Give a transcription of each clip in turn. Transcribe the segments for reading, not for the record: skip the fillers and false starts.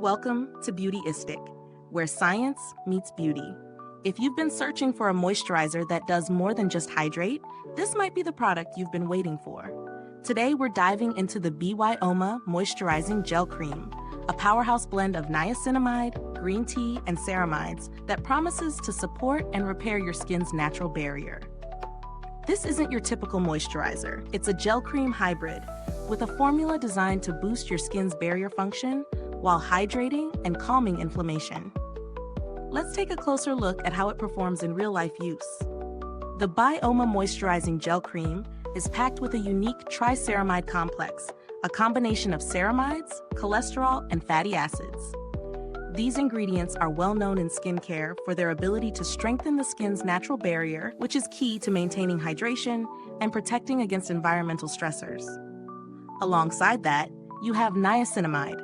Welcome to Beautyistic, where science meets beauty. If you've been searching for a moisturizer that does more than just hydrate, this might be the product you've been waiting for. Today, we're diving into the BYOMA Moisturizing Gel Cream, a powerhouse blend of niacinamide, green tea, and ceramides that promises to support and repair your skin's natural barrier. This isn't your typical moisturizer. It's a gel cream hybrid with a formula designed to boost your skin's barrier function while hydrating and calming inflammation. Let's take a closer look at how it performs in real-life use. The BYOMA Moisturizing Gel Cream is packed with a unique Tri-Ceramide Complex, a combination of ceramides, cholesterol, and fatty acids. These ingredients are well known in skincare for their ability to strengthen the skin's natural barrier, which is key to maintaining hydration and protecting against environmental stressors. Alongside that, you have niacinamide,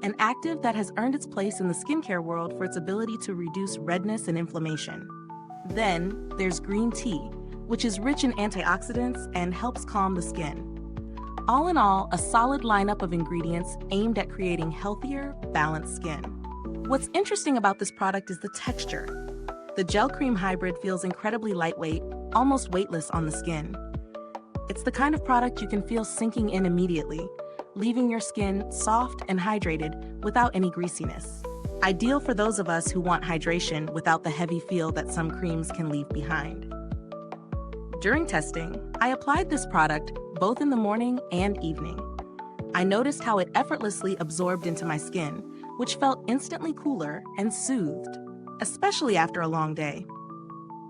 an active that has earned its place in the skincare world for its ability to reduce redness and inflammation. Then, there's green tea, which is rich in antioxidants and helps calm the skin. All in all, a solid lineup of ingredients aimed at creating healthier, balanced skin. What's interesting about this product is the texture. The gel cream hybrid feels incredibly lightweight, almost weightless on the skin. It's the kind of product you can feel sinking in immediately, leaving your skin soft and hydrated without any greasiness. Ideal for those of us who want hydration without the heavy feel that some creams can leave behind. During testing, I applied this product both in the morning and evening. I noticed how it effortlessly absorbed into my skin, which felt instantly cooler and soothed, especially after a long day.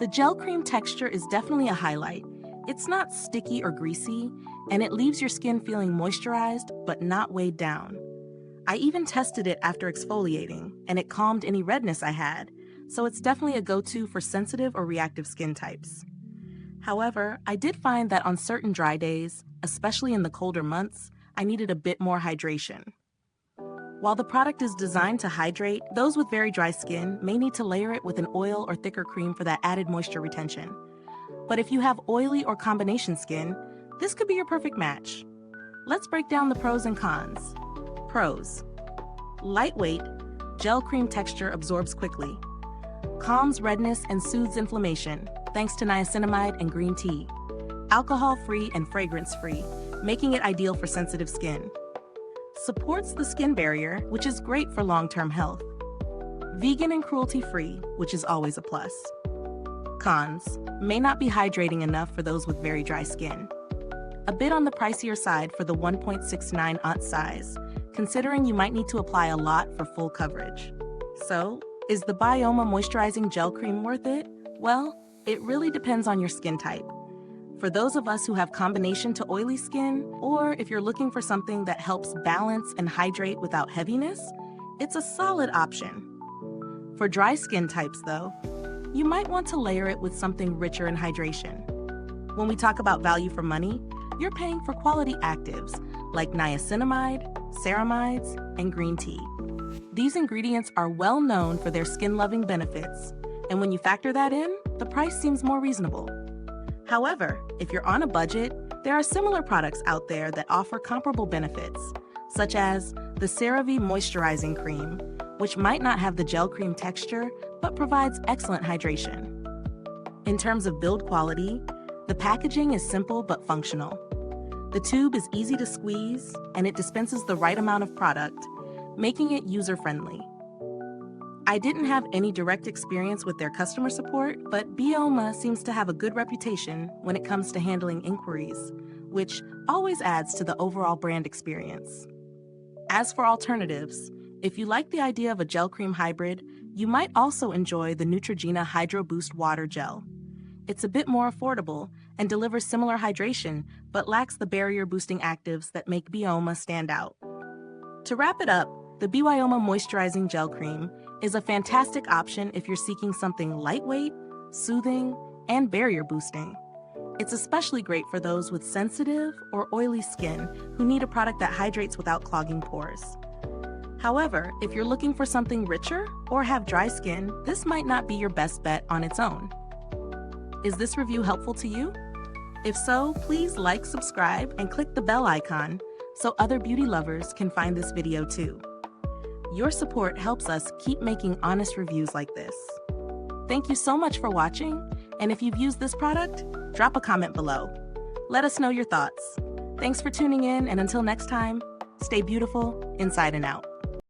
The gel cream texture is definitely a highlight. It's not sticky or greasy, and it leaves your skin feeling moisturized but not weighed down. I even tested it after exfoliating, and it calmed any redness I had, so it's definitely a go-to for sensitive or reactive skin types. However, I did find that on certain dry days, especially in the colder months, I needed a bit more hydration. While the product is designed to hydrate, those with very dry skin may need to layer it with an oil or thicker cream for that added moisture retention. But if you have oily or combination skin, this could be your perfect match. Let's break down the pros and cons. Pros: lightweight, gel cream texture absorbs quickly. Calms redness and soothes inflammation, thanks to niacinamide and green tea. Alcohol-free and fragrance-free, making it ideal for sensitive skin. Supports the skin barrier, which is great for long-term health. Vegan and cruelty-free, which is always a plus. Cons: may not be hydrating enough for those with very dry skin. A bit on the pricier side for the 1.69 ounce size, considering you might need to apply a lot for full coverage. So, is the BYOMA Moisturizing Gel Cream worth it? Well, it really depends on your skin type. For those of us who have combination to oily skin, or if you're looking for something that helps balance and hydrate without heaviness, it's a solid option. For dry skin types though, you might want to layer it with something richer in hydration. When we talk about value for money, you're paying for quality actives like niacinamide, ceramides, and green tea. These ingredients are well known for their skin-loving benefits, and when you factor that in, the price seems more reasonable. However, if you're on a budget, there are similar products out there that offer comparable benefits, such as the CeraVe Moisturizing Cream, which might not have the gel cream texture, but provides excellent hydration. In terms of build quality, the packaging is simple but functional. The tube is easy to squeeze, and it dispenses the right amount of product, making it user-friendly. I didn't have any direct experience with their customer support, but BYOMA seems to have a good reputation when it comes to handling inquiries, which always adds to the overall brand experience. As for alternatives, if you like the idea of a gel cream hybrid, you might also enjoy the Neutrogena Hydro Boost Water Gel. It's a bit more affordable and delivers similar hydration, but lacks the barrier-boosting actives that make BYOMA stand out. To wrap it up, the BYOMA Moisturizing Gel Cream is a fantastic option if you're seeking something lightweight, soothing, and barrier-boosting. It's especially great for those with sensitive or oily skin who need a product that hydrates without clogging pores. However, if you're looking for something richer or have dry skin, this might not be your best bet on its own. Is this review helpful to you? If so, please like, subscribe, and click the bell icon so other beauty lovers can find this video too. Your support helps us keep making honest reviews like this. Thank you so much for watching, and if you've used this product, drop a comment below. Let us know your thoughts. Thanks for tuning in, and until next time, stay beautiful inside and out.